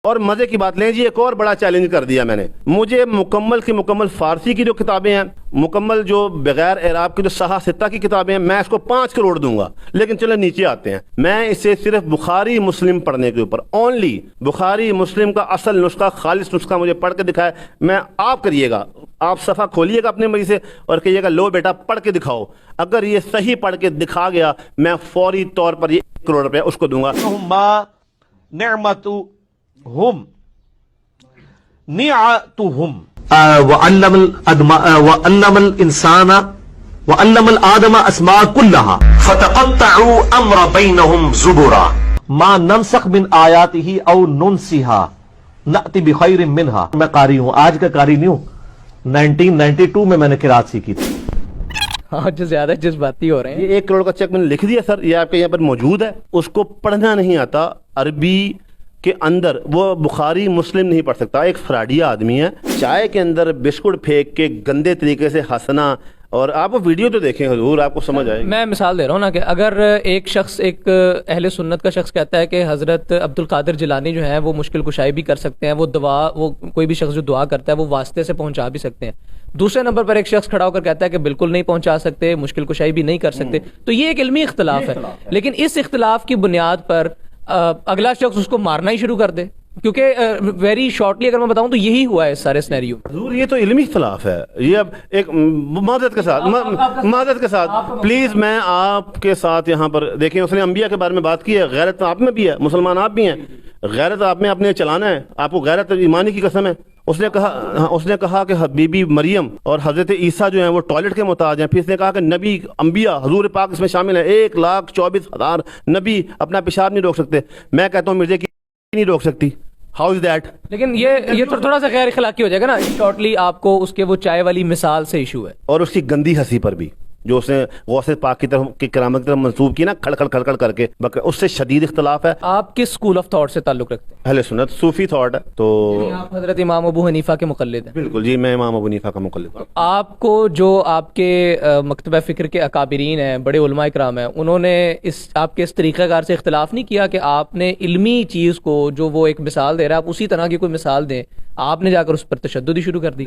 اور مزے کی بات لیں جی، ایک اور بڑا چیلنج کر دیا میں نے، مجھے مکمل کی مکمل فارسی کی جو کتابیں ہیں، مکمل جو بغیر اعراب کی جو صحاح ستہ کی کتابیں ہیں، میں اس کو 5 کروڑ دوں گا، لیکن چلے نیچے آتے ہیں، میں اسے صرف بخاری مسلم پڑھنے کے اوپر، اونلی بخاری مسلم کا اصل نسخہ، خالص نسخہ مجھے پڑھ کے دکھائے، میں آپ کریے گا، آپ صفحہ کھولیے گا اپنے مریض سے اور کہیے گا لو بیٹا پڑھ کے دکھاؤ، اگر یہ صحیح پڑھ کے دکھا گیا میں فوری طور پر یہ 1 کروڑ روپے اس کو دوں گا۔ نعمتهم نعتهم وعلم الانسان وعلم الادم اسماء كلها فتقطعوا امر بينهم زبرا ما ننسخ من آیاته او ننسها نأتی بخیر منها۔ میں قاری ہوں، آج کا قاری نہیں ہوں، 1992 میں نے قرات سیکھی تھی۔ آج زیادہ جذباتی ہو رہے ہیں۔ یہ 1 کروڑ کا چیک میں نے لکھ دیا سر، یہ آپ کے یہاں پر موجود ہے، اس کو پڑھنا نہیں آتا، عربی کے اندر وہ بخاری مسلم نہیں پڑھ سکتا، ایک فراڈیا آدمی ہے، چائے کے اندر بسکٹ پھینک کے گندے طریقے سے ہنسنا، اور آپ وہ ویڈیو تو دیکھیں حضور، آپ کو سمجھ آئے گی۔ میں مثال دے رہا ہوں نا کہ اگر ایک شخص، ایک اہل سنت کا شخص کہتا ہے کہ حضرت عبد القادر جیلانی جو ہیں وہ مشکل کشائی بھی کر سکتے ہیں، وہ کوئی بھی شخص جو دعا کرتا ہے وہ واسطے سے پہنچا بھی سکتے ہیں، دوسرے نمبر پر ایک شخص کھڑا ہو کر کہتا ہے کہ بالکل نہیں پہنچا سکتے، مشکل کشائی بھی نہیں کر سکتے، تو یہ ایک علمی اختلاف ہے، لیکن اس اختلاف کی بنیاد پر اگلا شخص اس کو مارنا ہی شروع کر دے، کیونکہ ویری شارٹلی اگر میں بتاؤں تو یہی ہوا ہے اس سارے سینیریو۔ حضور یہ تو علمی اختلاف ہے، یہ اب ایک معذرت کے ساتھ پلیز میں آپ کے ساتھ یہاں پر دیکھیں، اس نے انبیاء کے بارے میں بات کی ہے، غیرت آپ میں بھی ہے، مسلمان آپ بھی ہیں، غیرت آپ میں اپنے چلانا ہے، آپ کو غیرت ایمانی کی قسم ہے۔ اس نے کہا کہ بی بی مریم اور حضرت عیسیٰ جو ہیں وہ ٹوائلٹ کے محتاج ہیں، پھر اس نے کہا کہ نبی انبیاء حضور پاک اس میں شامل ہیں، 1,24,000 نبی اپنا پیشاب نہیں روک سکتے، میں کہتا ہوں مرزے کی نہیں روک سکتی، ہاؤ از دیٹ؟ لیکن یہ تھوڑا سا غیر اخلاقی ہو جائے گا نا، شارٹلی آپ کو اس کے وہ چائے والی مثال سے ایشو ہے، اور اس کی گندی ہنسی پر بھی جو اس نے غوث پاک کی طرف کی کرامت کی طرف منسوب کی نا، کھڑ کھڑ کر کے، اس سے شدید اختلاف ہے۔ آپ کس اسکول آف تھاٹ سے تعلق رکھتے ہیں؟ اہل سنت، صوفی تھاٹ ہے، تو آپ حضرت امام ابو حنیفہ کے مقلد ہیں؟ بالکل جی، میں امام ابو حنیفہ کا مقلد ہوں۔ آپ کو جو آپ کے مکتبہ فکر کے اکابرین ہیں، بڑے علماء اکرام ہیں، انہوں نے آپ کے اس طریقہ کار سے اختلاف نہیں کیا کہ آپ نے علمی چیز کو جو وہ ایک مثال دے رہا ہے آپ اسی طرح کی کوئی مثال دیں، آپ نے جا کر اس پر تشدد ہی شروع کر دی؟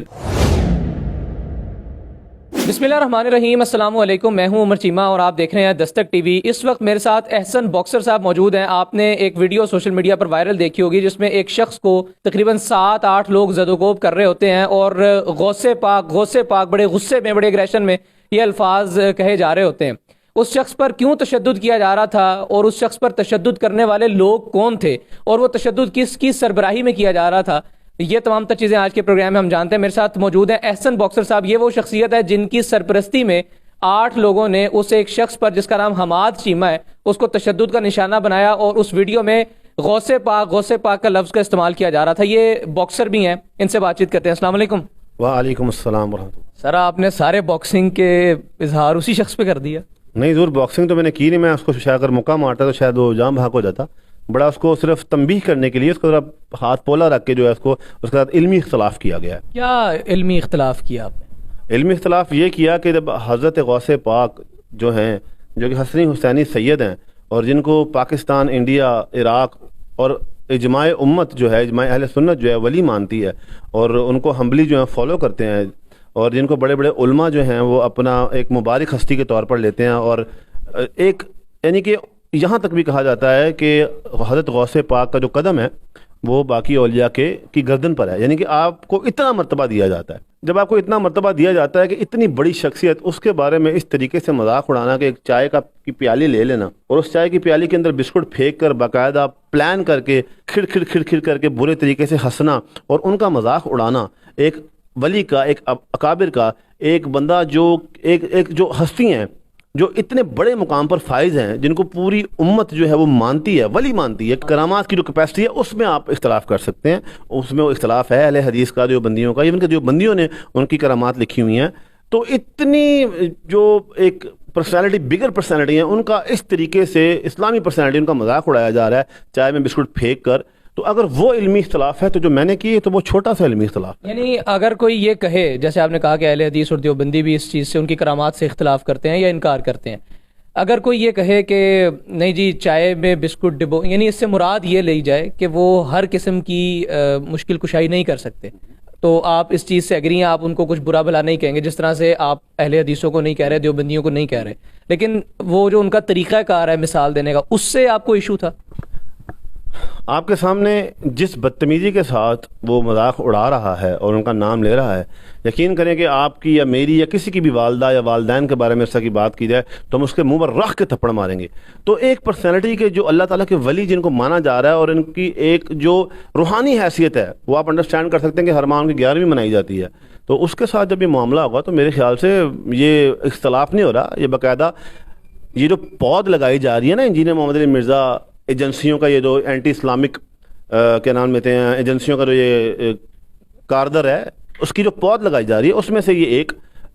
بسم اللہ الرحمن الرحیم، السلام علیکم، میں ہوں عمر چیمہ اور آپ دیکھ رہے ہیں دستک ٹی وی۔ اس وقت میرے ساتھ احسن باکسر صاحب موجود ہیں۔ آپ نے ایک ویڈیو سوشل میڈیا پر وائرل دیکھی ہوگی جس میں ایک شخص کو تقریباً 7-8 لوگ زد و کوب کر رہے ہوتے ہیں اور غوث پاک بڑے غصے میں، بڑے ایگریشن میں یہ الفاظ کہے جا رہے ہوتے ہیں۔ اس شخص پر کیوں تشدد کیا جا رہا تھا اور اس شخص پر تشدد کرنے والے لوگ کون تھے اور وہ تشدد کس کی سربراہی میں کیا جا رہا تھا، یہ تمام تر چیزیں آج کے پروگرام میں ہم جانتے ہیں۔ میرے ساتھ موجود ہیں احسن باکسر صاحب۔ یہ وہ شخصیت ہے جن کی سرپرستی میں 8 لوگوں نے اس ایک شخص پر جس کا نام حماد چیمہ ہے اس کو تشدد کا نشانہ بنایا اور اس ویڈیو میں غوث پاک کا لفظ کا استعمال کیا جا رہا تھا۔ یہ باکسر بھی ہیں، ان سے بات چیت کرتے ہیں۔ السلام علیکم۔ وعلیکم السلام ورحمۃ اللہ۔ سر آپ نے سارے باکسنگ کے اظہار اسی شخص پہ کر دیا؟ نہیں ضرور، باکسنگ تو میں نے کی نہیں، میں اس کو شاید اگر موقع مارتا تو شاید وہ جام بھاگ ہو جاتا، بڑا اس کو صرف تنبیہ کرنے کے لیے اس کو ذرا ہاتھ پولا رکھ کے جو ہے اس کے ساتھ علمی اختلاف کیا گیا ہے۔ کیا علمی اختلاف کیا آپ نے؟ علمی اختلاف یہ کیا کہ جب حضرت غوث پاک جو ہیں، جو کہ حسنی حسینی سید ہیں اور جن کو پاکستان، انڈیا، عراق اور اجماع امت جو ہے، اجماع اہل سنت جو ہے ولی مانتی ہے اور ان کو ہمبلی جو ہے فالو کرتے ہیں، اور جن کو بڑے بڑے علماء جو ہیں وہ اپنا ایک مبارک ہستی کے طور پر لیتے ہیں، اور ایک یعنی کہ یہاں تک بھی کہا جاتا ہے کہ حضرت غوث پاک کا جو قدم ہے وہ باقی اولیاء کی گردن پر ہے، یعنی کہ آپ کو اتنا مرتبہ دیا جاتا ہے۔ جب آپ کو اتنا مرتبہ دیا جاتا ہے کہ اتنی بڑی شخصیت، اس کے بارے میں اس طریقے سے مذاق اڑانا کہ ایک چائے کی پیالی لے لینا اور اس چائے کی پیالی کے اندر بسکٹ پھینک کر باقاعدہ پلان کر کے کھڑ کر کے برے طریقے سے ہنسنا اور ان کا مذاق اڑانا، ایک ولی کا، ایک اکابر کا، ایک بندہ جو ایک جو ہستی ہیں جو اتنے بڑے مقام پر فائز ہیں، جن کو پوری امت جو ہے وہ مانتی ہے، ولی مانتی ہے، کرامات کی جو کیپیسٹی ہے اس میں آپ اختلاف کر سکتے ہیں، اس میں وہ اختلاف ہے اہل حدیث کا، جو بندیوں کا، ایون کہ جو بندیوں نے ان کی کرامات لکھی ہوئی ہیں، تو اتنی جو ایک پرسنالٹی، بگر پرسنالٹی ہیں، ان کا اس طریقے سے اسلامی پرسنالٹی ان کا مذاق اڑایا جا رہا ہے چائے میں بسکٹ پھینک کر، تو اگر وہ علمی اختلاف ہے تو جو میں نے کی ہے تو وہ چھوٹا سا علمی اختلاف ہے۔ یعنی اگر کوئی یہ کہے، جیسے آپ نے کہا کہ اہل حدیث اور دیوبندی بھی اس چیز سے، ان کی کرامات سے اختلاف کرتے ہیں یا انکار کرتے ہیں، اگر کوئی یہ کہے کہ نہیں جی چائے میں بسکٹ ڈبو، یعنی اس سے مراد یہ لی جائے کہ وہ ہر قسم کی مشکل کشائی نہیں کر سکتے، تو آپ اس چیز سے ایگری ہیں؟ آپ ان کو کچھ برا بھلا نہیں کہیں گے، جس طرح سے آپ اہل حدیثوں کو نہیں کہہ رہے، دیوبندیوں کو نہیں کہہ رہے، لیکن وہ جو ان کا طریقہ کار ہے مثال دینے کا، اس سے آپ کو ایشو تھا؟ آپ کے سامنے جس بدتمیزی کے ساتھ وہ مذاق اڑا رہا ہے اور ان کا نام لے رہا ہے، یقین کریں کہ آپ کی یا میری یا کسی کی بھی والدہ یا والدین کے بارے میں اس طرح کی بات کی جائے تو ہم اس کے منہ پر رکھ کے تھپڑ ماریں گے۔ تو ایک پرسنالٹی کے جو اللہ تعالیٰ کے ولی جن کو مانا جا رہا ہے اور ان کی ایک جو روحانی حیثیت ہے وہ آپ انڈرسٹینڈ کر سکتے ہیں کہ ہر ماہ ان کی 11ویں منائی جاتی ہے، تو اس کے ساتھ جب یہ معاملہ ہوگا تو میرے خیال سے یہ اختلاف نہیں ہو رہا، یہ باقاعدہ یہ جو پود لگائی جا رہی ہے نا انجینئر محمد علی مرزا ایجنسیوں کا، یہ جو اینٹی اسلامک کیا نام لیتے ہیں ایجنسیوں کا جو یہ کاردر ہے، اس کی جو پود لگائی جا رہی ہے اس میں سے یہ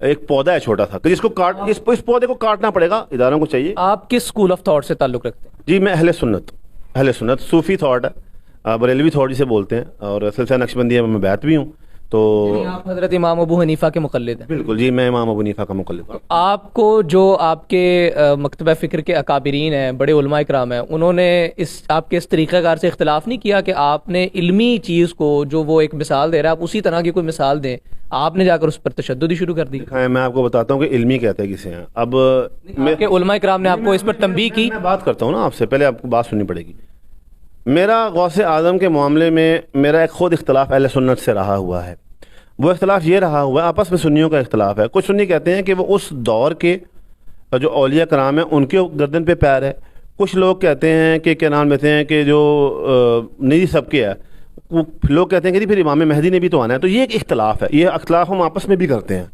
ایک پودا ہے چھوٹا سا، جس کو اس پودے کو کاٹنا پڑے گا، اداروں کو چاہیے۔ آپ کس اسکول آف تھاٹ سے تعلق رکھتے ہیں؟ جی میں اہل سنت صوفی تھاٹ ہے، بریلوی تھاٹ جسے بولتے ہیں، اور سلسلہ نقشبندیہ میں بیعت بھی ہوں، تو آپ حضرت امام ابو حنیفہ کے مقلد ہیں؟ بالکل جی، میں امام ابو حنیفہ کا مقلد ہوں۔ آپ کو جو آپ کے مکتبہ فکر کے اکابرین ہیں، بڑے علماء کرام ہیں، انہوں نے آپ کے اس طریقہ کار سے اختلاف نہیں کیا کہ آپ نے علمی چیز کو جو وہ ایک مثال دے رہا ہے آپ اسی طرح کی کوئی مثال دیں، آپ نے جا کر اس پر تشدد ہی شروع کر دی؟ میں آپ کو بتاتا ہوں کہ علمی کہتے ہیں کسے ہیں۔ اب آپ کے علماء کرام نے آپ کو اس پر تنبیہ کی؟ میں بات کرتا ہوں نا آپ سے، پہلے آپ کو بات سننی پڑے گی۔ میرا غوث اعظم کے معاملے میں میرا ایک خود اختلاف اہل سنت سے رہا ہوا ہے، وہ اختلاف یہ رہا ہوا ہے، آپس میں سنیوں کا اختلاف ہے۔ کچھ سنی کہتے ہیں کہ وہ اس دور کے جو اولیاء کرام ہیں ان کے گردن پہ پیر ہے، کچھ لوگ کہتے ہیں کہ کیا نام لیتے ہیں کہ جو نجی سب کے ہے، لوگ کہتے ہیں کہ پھر امام مہدی نے بھی تو آنا ہے، تو یہ ایک اختلاف ہے، یہ اختلاف ہم آپس میں بھی کرتے ہیں،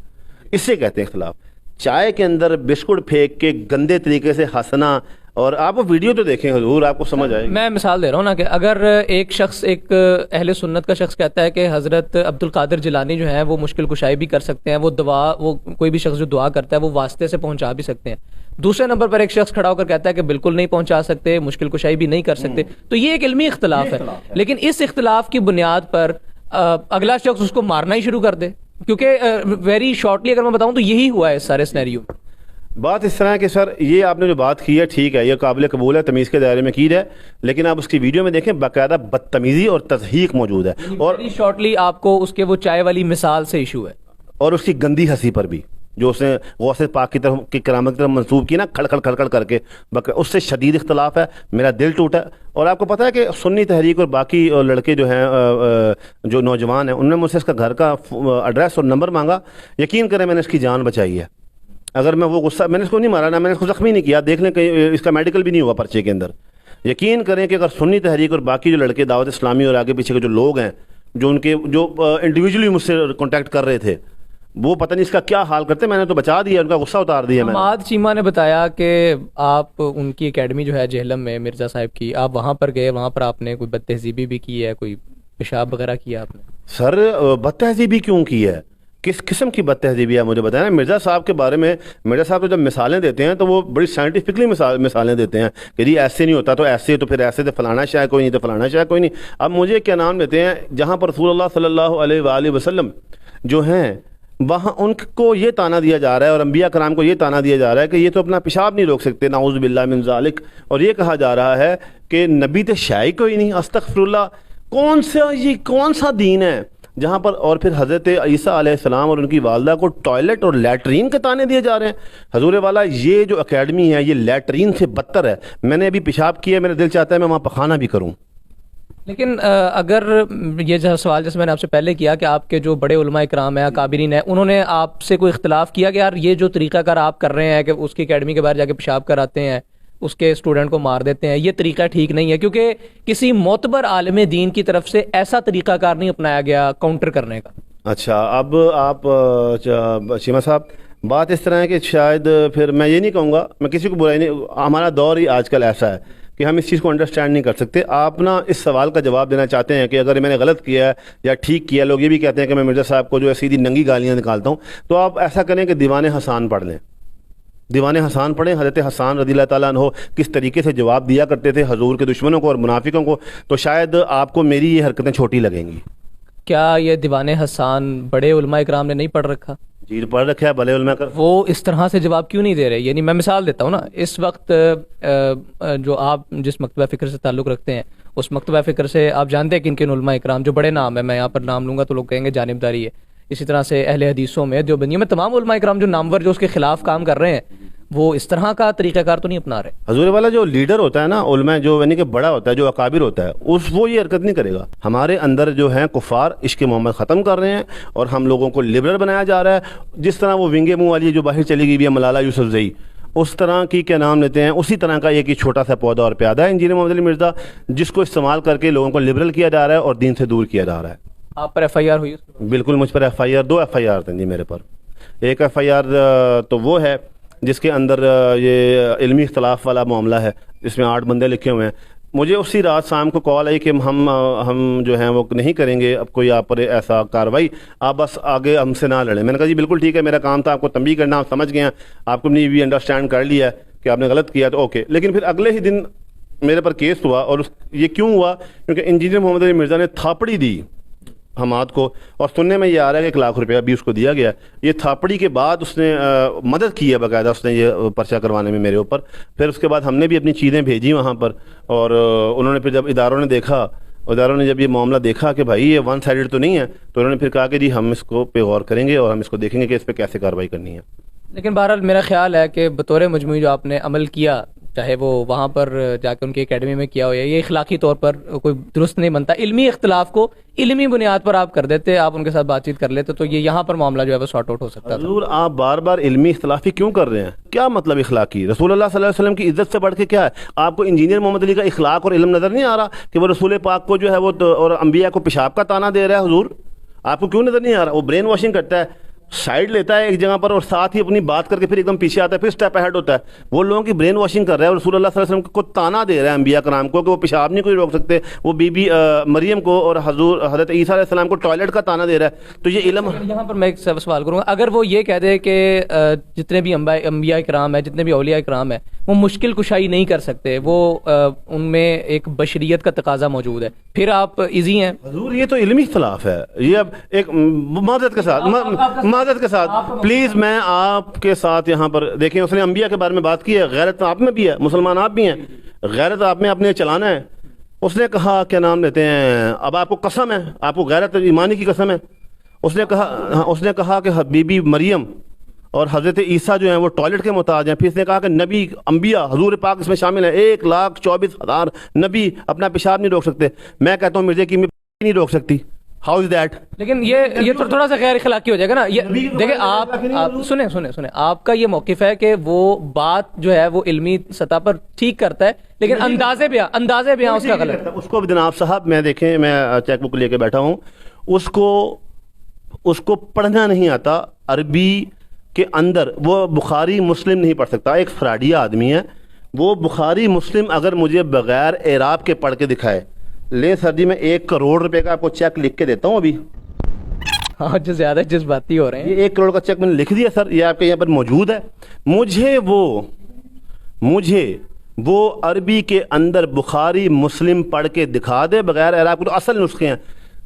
اس سے کہتے ہیں اختلاف۔ چائے کے اندر بسکٹ پھینک کے گندے طریقے سے ہنسنا، اور آپ وہ ویڈیو تو دیکھیں حضور، آپ کو سمجھ آئے گی۔ میں مثال دے رہا ہوں نا کہ اگر ایک شخص، ایک اہل سنت کا شخص کہتا ہے کہ حضرت عبد القادر جیلانی جو ہیں وہ مشکل کشائی بھی کر سکتے ہیں، وہ کوئی بھی شخص جو دعا کرتا ہے وہ واسطے سے پہنچا بھی سکتے ہیں، دوسرے نمبر پر ایک شخص کھڑا ہو کر کہتا ہے کہ بالکل نہیں پہنچا سکتے، مشکل کشائی بھی نہیں کر سکتے، تو یہ ایک علمی اختلاف ہے، لیکن اس اختلاف کی بنیاد پر اگلا شخص اس کو مارنا ہی شروع کر دے، کیونکہ ویری شارٹلی اگر میں بتاؤں تو یہی ہوا ہے اس سارے سینیریو میں۔ بات اس طرح ہے کہ سر یہ آپ نے جو بات کی ہے ٹھیک ہے، یہ قابل قبول ہے، تمیز کے دائرے میں کی ہے، لیکن آپ اس کی ویڈیو میں دیکھیں باقاعدہ بدتمیزی اور تضحیق موجود ہے، اور شارٹلی آپ کو اس کے وہ چائے والی مثال سے ایشو ہے، اور اس کی گندی ہنسی پر بھی جو اس نے غوث پاک کی طرف کی کرامت کی طرف منسوب کی نا، کھڑ کھڑ کر کے، اس سے شدید اختلاف ہے، میرا دل ٹوٹا۔ اور آپ کو پتہ ہے کہ سنی تحریک اور باقی لڑکے جو ہیں جو نوجوان ہیں، انہوں نے مجھ سے اس کا گھر کا ایڈریس اور نمبر مانگا، یقین کریں میں نے اس کی جان بچائی ہے۔ اگر میں وہ غصہ، میں نے اس کو نہیں مارا، نہ میں نے اس کو زخمی نہیں کیا، دیکھ لیں کہ اس کا میڈیکل بھی نہیں ہوا پرچے کے اندر۔ یقین کریں کہ اگر سنی تحریک اور باقی جو لڑکے دعوت اسلامی اور آگے پیچھے کے جو لوگ ہیں جو ان کے جو انڈیویجولی مجھ سے کانٹیکٹ کر رہے تھے، وہ پتہ نہیں اس کا کیا حال کرتے، میں نے تو بچا دیا، ان کا غصہ اتار دیا میں نے۔ حماد چیمہ نے بتایا کہ آپ ان کی اکیڈمی جو ہے جہلم میں مرزا صاحب کی، آپ وہاں پر گئے، وہاں پر آپ نے کوئی بد تہذیبی بھی کی ہے، کوئی پیشاب وغیرہ کیا آپ نے؟ سر بد تہذیبی کیوں کی ہے؟ کس قسم کی بد تہذیبی ہے مجھے بتائیں نا۔ مرزا صاحب کے بارے میں، مرزا صاحب تو جب مثالیں دیتے ہیں تو وہ بڑی سائنٹیفکلی مثالیں دیتے ہیں کہ جی ایسے نہیں ہوتا تو ایسے، تو پھر ایسے تو فلانا شے کوئی نہیں، تو فلانا شے کوئی نہیں۔ اب مجھے کیا نام لیتے ہیں، جہاں پر رسول اللہ صلی اللہ علیہ وآلہ وسلم جو ہیں وہاں ان کو یہ تانا دیا جا رہا ہے، اور انبیاء کرام کو یہ تانا دیا جا رہا ہے کہ یہ تو اپنا پیشاب نہیں روک سکتے، نعوذ باللہ من ذالک، اور یہ کہا جا رہا ہے کہ نبی تو شاعی کوئی نہیں، استغفر اللہ۔ یہ کون سا دین ہے جہاں پر، اور پھر حضرت عیسیٰ علیہ السلام اور ان کی والدہ کو ٹوائلٹ اور لیٹرین کے تانے دیے جا رہے ہیں؟ حضور والا یہ جو اکیڈمی ہے یہ لیٹرین سے بدتر ہے، میں نے ابھی پیشاب کیا، میرا دل چاہتا ہے میں وہاں پخانہ بھی کروں۔ لیکن اگر یہ جو سوال جیسے میں نے آپ سے پہلے کیا کہ آپ کے جو بڑے علماء اکرام ہیں، اکابرین ہیں، انہوں نے آپ سے کوئی اختلاف کیا کہ یار یہ جو طریقہ کار آپ کر رہے ہیں کہ اس کی اکیڈمی کے باہر جا کے پیشاب کراتے ہیں، اس کے اسٹوڈنٹ کو مار دیتے ہیں، یہ طریقہ ٹھیک نہیں ہے، کیونکہ کسی معتبر عالم دین کی طرف سے ایسا طریقہ کار نہیں اپنایا گیا کاؤنٹر کرنے کا؟ اچھا، اب آپ چیمہ صاحب بات اس طرح ہے کہ شاید پھر میں یہ نہیں کہوں گا، میں کسی کو برائی نہیں، ہمارا دور ہی آج کل ایسا ہے کہ ہم اس چیز کو انڈرسٹینڈ نہیں کر سکتے۔ آپ نا اس سوال کا جواب دینا چاہتے ہیں کہ اگر میں نے غلط کیا ہے یا ٹھیک کیا، لوگ یہ بھی کہتے ہیں کہ میں مرزا صاحب کو جو ہے سیدھی ننگی گالیاں نکالتا ہوں، تو آپ ایسا کریں کہ دیوان حسان پڑھ لیں، دیوان حسان پڑھیں، حضرت حسان رضی اللہ تعالیٰ عنہ کس طریقے سے جواب دیا کرتے تھے حضور کے دشمنوں کو اور منافقوں کو، تو شاید آپ کو میری یہ حرکتیں چھوٹی لگیں گی۔ کیا یہ دیوان حسان بڑے علماء کرام نے نہیں پڑھ رکھا؟ جی پڑھ رکھا ہے بھلے علماء کا. وہ اس طرح سے جواب کیوں نہیں دے رہے؟ یعنی میں مثال دیتا ہوں نا، اس وقت جو آپ جس مکتبہ فکر سے تعلق رکھتے ہیں اس مکتبہ فکر سے آپ جانتے ہیں کہ کن علماء اکرام جو بڑے نام ہیں، میں یہاں پر نام لوں گا تو لوگ کہیں گے جانبداری ہے. اسی طرح سے اہل حدیثوں میں دیوبندیوں میں تمام علماء اکرام جو نامور جو اس کے خلاف کام کر رہے ہیں وہ اس طرح کا طریقہ کار تو نہیں اپنا رہے. حضور والا جو لیڈر ہوتا ہے نا علماء، جو یعنی کہ بڑا ہوتا ہے، جو اکابر ہوتا ہے، وہ یہ حرکت نہیں کرے گا. ہمارے اندر جو ہیں کفار عشق محمد ختم کر رہے ہیں اور ہم لوگوں کو لبرل بنایا جا رہا ہے. جس طرح وہ ونگے منہ والی جو باہر چلی گئی ہے ملالہ یوسفزئی، اس طرح کی کیا نام لیتے ہیں، اسی طرح کا ایک چھوٹا سا پودا اور پیادہ ہے انجینئر محمد علی مرزا، جس کو استعمال کر کے لوگوں کو لبرل کیا جا رہا ہے اور دین سے دور کیا جا رہا ہے. آپ پر ایف آئی آر ہوئی؟ بالکل مجھ پر F I R, 2 F I R تھیں جی میرے پر. ایک ایف آئی آر تو وہ ہے جس کے اندر یہ علمی اختلاف والا معاملہ ہے، اس میں 8 بندے لکھے ہوئے ہیں. مجھے اسی رات شام کو کال آئی کہ ہم جو ہیں وہ نہیں کریں گے اب کوئی آپ پر ایسا کاروائی، آپ بس آگے ہم سے نہ لڑیں. میں نے کہا جی بالکل ٹھیک ہے، میرا کام تھا آپ کو تنبیہ کرنا، آپ سمجھ گئے ہیں، آپ کو بھی انڈرسٹینڈ کر لیا ہے کہ آپ نے غلط کیا تو اوکے. لیکن پھر اگلے ہی دن میرے پر کیس ہوا، اور یہ کیوں ہوا؟ کیونکہ انجینئر محمد علی مرزا نے تھاپڑی دی حماد کو، اور سننے میں یہ آ رہا ہے کہ 1 لاکھ روپیہ بھی اس کو دیا گیا. یہ تھاپڑی کے بعد اس نے مدد کی ہے باقاعدہ، اس نے یہ پرچہ کروانے میں میرے اوپر. پھر اس کے بعد ہم نے بھی اپنی چیزیں بھیجی وہاں پر، اور انہوں نے پھر جب اداروں نے جب یہ معاملہ دیکھا کہ بھائی یہ 1 سائیڈڈ تو نہیں ہے، تو انہوں نے پھر کہا کہ جی ہم اس کو پہ غور کریں گے اور ہم اس کو دیکھیں گے کہ اس پہ کیسے کارروائی کرنی ہے. لیکن بہرحال میرا خیال ہے کہ بطور مجموعی جو آپ نے عمل کیا، چاہے وہ وہاں پر جا کے ان کی اکیڈمی میں کیا ہو، یا یہ اخلاقی طور پر کوئی درست نہیں بنتا. علمی اختلاف کو علمی بنیاد پر آپ کر دیتے، آپ ان کے ساتھ بات چیت کر لیتے تو یہ یہاں پر معاملہ جو ہے وہ سارٹ آؤٹ ہو سکتا تھا. حضور آپ بار بار علمی اختلافی کیوں کر رہے ہیں؟ کیا مطلب اخلاقی؟ رسول اللہ صلی اللہ علیہ وسلم کی عزت سے بڑھ کے کیا ہے؟ آپ کو انجینئر محمد علی کا اخلاق اور علم نظر نہیں آ رہا کہ وہ رسول پاک کو جو ہے وہ اور انبیاء کو پیشاب کا تانا دے رہا ہے؟ حضور آپ کو کیوں نظر نہیں آ رہا؟ وہ برین واشنگ کرتا ہے، سائیڈ لیتا ہے ایک جگہ پر اور ساتھ ہی اپنی بات کر کے پھر ایک دم پیچھے آتا ہے، پھر اسٹیپ اہیڈ ہوتا ہے. وہ لوگوں کی برین واشنگ کر رہا ہے اور رسول اللہ صلی اللہ علیہ وسلم کو تانا دے رہا ہے انبیاء کرام کو کہ وہ پیشاب نہیں کوئی روک سکتے. وہ بی بی مریم کو اور حضرت عیسیٰ علیہ السلام کو ٹوائلٹ کا تانا دے رہا ہے. تو یہ علم یہاں پر میں ایک سوال کروں گا، اگر وہ یہ کہہ دے کہ جتنے بھی انبیاء کرام ہیں، جتنے بھی اولیاء کرام ہیں، وہ مشکل کشائی نہیں کر سکتے، وہ ان میں ایک بشریت کا تقاضا موجود ہے، پھر آپ ایزی ہیں؟ حضور یہ تو علمی اختلاف ہے. یہ اب ایک معذرت کے ساتھ پلیز میں آپ کے ساتھ یہاں پر دیکھیں، اس نے انبیاء کے بارے میں بات کی ہے. غیرت آپ میں بھی ہے، مسلمان آپ بھی ہیں، غیرت آپ میں اپنے چلانا ہے. اس نے کہا کیا نام لیتے ہیں، اب آپ کو قسم ہے، آپ کو غیرت ایمانی کی قسم ہے. اس نے کہا کہ بی بی مریم اور حضرت عیسیٰ جو ہیں وہ ٹوائلٹ کے محتاج ہیں. پھر اس نے کہا کہ نبی انبیاء حضور پاک اس میں شامل ہیں، 1,24,000 نبی اپنا پیشاب نہیں روک سکتے. میں کہتا ہوں مرزا کی نہیں روک سکتی. How is that? لیکن یہ تھوڑا سا غیر اخلاقی ہو جائے گا نا. دیکھیں آپ سنیں آپ کا یہ موقف ہے کہ وہ بات جو ہے وہ علمی سطح پر ٹھیک کرتا ہے، لیکن اندازے بیان اس کا غلط ہے. اس کو جناب صاحب میں دیکھیں، میں چیک بک لے کے بیٹھا ہوں، اس کو پڑھنا نہیں آتا عربی کے اندر. وہ بخاری مسلم نہیں پڑھ سکتا، ایک فراڈیہ آدمی ہے. وہ بخاری مسلم اگر مجھے بغیر اعراب کے پڑھ کے دکھائے، لے سر جی میں 1 کروڑ روپے کا آپ کو چیک لکھ کے دیتا ہوں ابھی. ہاں جو زیادہ جذباتی ہو رہے ہیں، یہ 1 کروڑ کا چیک میں نے لکھ دیا سر، یہ آپ کے یہاں پر موجود ہے. مجھے وہ عربی کے اندر بخاری مسلم پڑھ کے دکھا دے بغیر اعراب کے. تو اصل نسخے ہیں.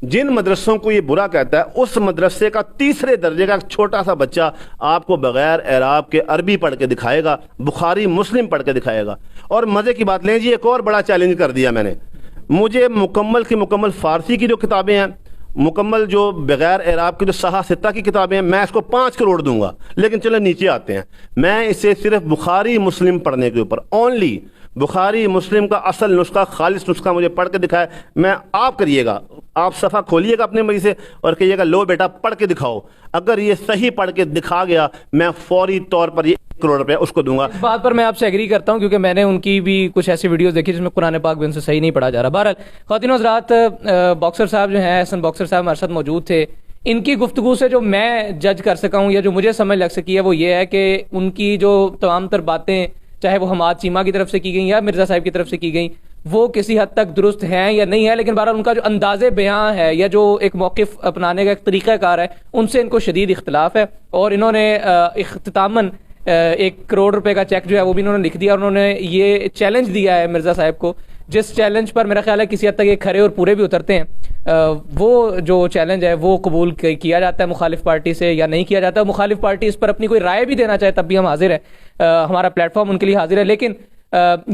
جن مدرسوں کو یہ برا کہتا ہے، اس مدرسے کا 3رے درجے کا چھوٹا سا بچہ آپ کو بغیر اعراب کے عربی پڑھ کے دکھائے گا، بخاری مسلم پڑھ کے دکھائے گا. اور مزے کی بات لیں جی، ایک اور بڑا چیلنج کر دیا میں نے. مجھے مکمل کی مکمل فارسی کی جو کتابیں ہیں، مکمل جو بغیر اعراب کی جو صحاح ستہ کی کتابیں ہیں، میں اس کو 5 کروڑ دوں گا. لیکن چلے نیچے آتے ہیں، میں اسے صرف بخاری مسلم پڑھنے کے اوپر اونلی بخاری مسلم کا اصل نسخہ، خالص نسخہ مجھے پڑھ کے دکھائے. میں آپ کریے گا، آپ صفحہ کھولیے گا اپنے مجھ سے اور کہیے گا لو بیٹا پڑھ کے دکھاؤ. اگر یہ صحیح پڑھ کے دکھا گیا، میں فوری طور پر یہ 1 کروڑ روپے اس کو دوں گا. اس بات پر میں آپ سے ایگری کرتا ہوں، کیونکہ میں نے ان کی بھی کچھ ایسی ویڈیوز دیکھی جس میں قرآن پاک بھی ان سے صحیح نہیں پڑھا جا رہا. بہرحال خواتین و حضرات، باکسر صاحب جو ہیں، احسن باکسر صاحب ہمارے ساتھ موجود تھے. ان کی گفتگو سے جو میں جج کر سکا ہوں یا جو مجھے سمجھ لگ سکی ہے وہ یہ ہے کہ ان کی جو تمام تر باتیں، چاہے وہ حماد چیمہ کی طرف سے کی گئیں یا مرزا صاحب کی طرف سے کی گئیں، وہ کسی حد تک درست ہیں یا نہیں ہے. لیکن بہرحال ان کا جو انداز بیان ہے یا جو ایک موقف اپنانے کا ایک طریقہ کار ہے، ان سے ان کو شدید اختلاف ہے. اور انہوں نے اختتاماً 1 کروڑ روپے کا چیک جو ہے وہ بھی انہوں نے لکھ دیا، اور انہوں نے یہ چیلنج دیا ہے مرزا صاحب کو جس چیلنج پر میرا خیال ہے کسی حد تک یہ کھرے اور پورے بھی اترتے ہیں، وہ جو چیلنج ہے وہ قبول کیا جاتا ہے مخالف پارٹی سے یا نہیں کیا جاتا. مخالف پارٹی اس پر اپنی کوئی رائے بھی دینا چاہے تب بھی ہم حاضر ہیں، ہمارا پلیٹ فارم ان کے لیے حاضر ہے. لیکن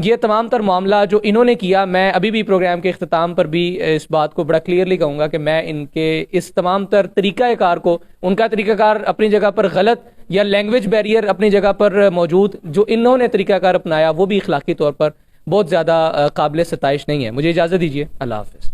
یہ تمام تر معاملہ جو انہوں نے کیا، میں ابھی بھی پروگرام کے اختتام پر بھی اس بات کو بڑا کلیئرلی کہوں گا کہ میں ان کے اس تمام تر طریقہ کار کو، ان کا طریقہ کار اپنی جگہ پر غلط یا لینگویج بیریئر اپنی جگہ پر موجود، جو انہوں نے طریقہ کار اپنایا وہ بھی اخلاقی طور پر بہت زیادہ قابل ستائش نہیں ہے. مجھے اجازت دیجیے، اللہ حافظ.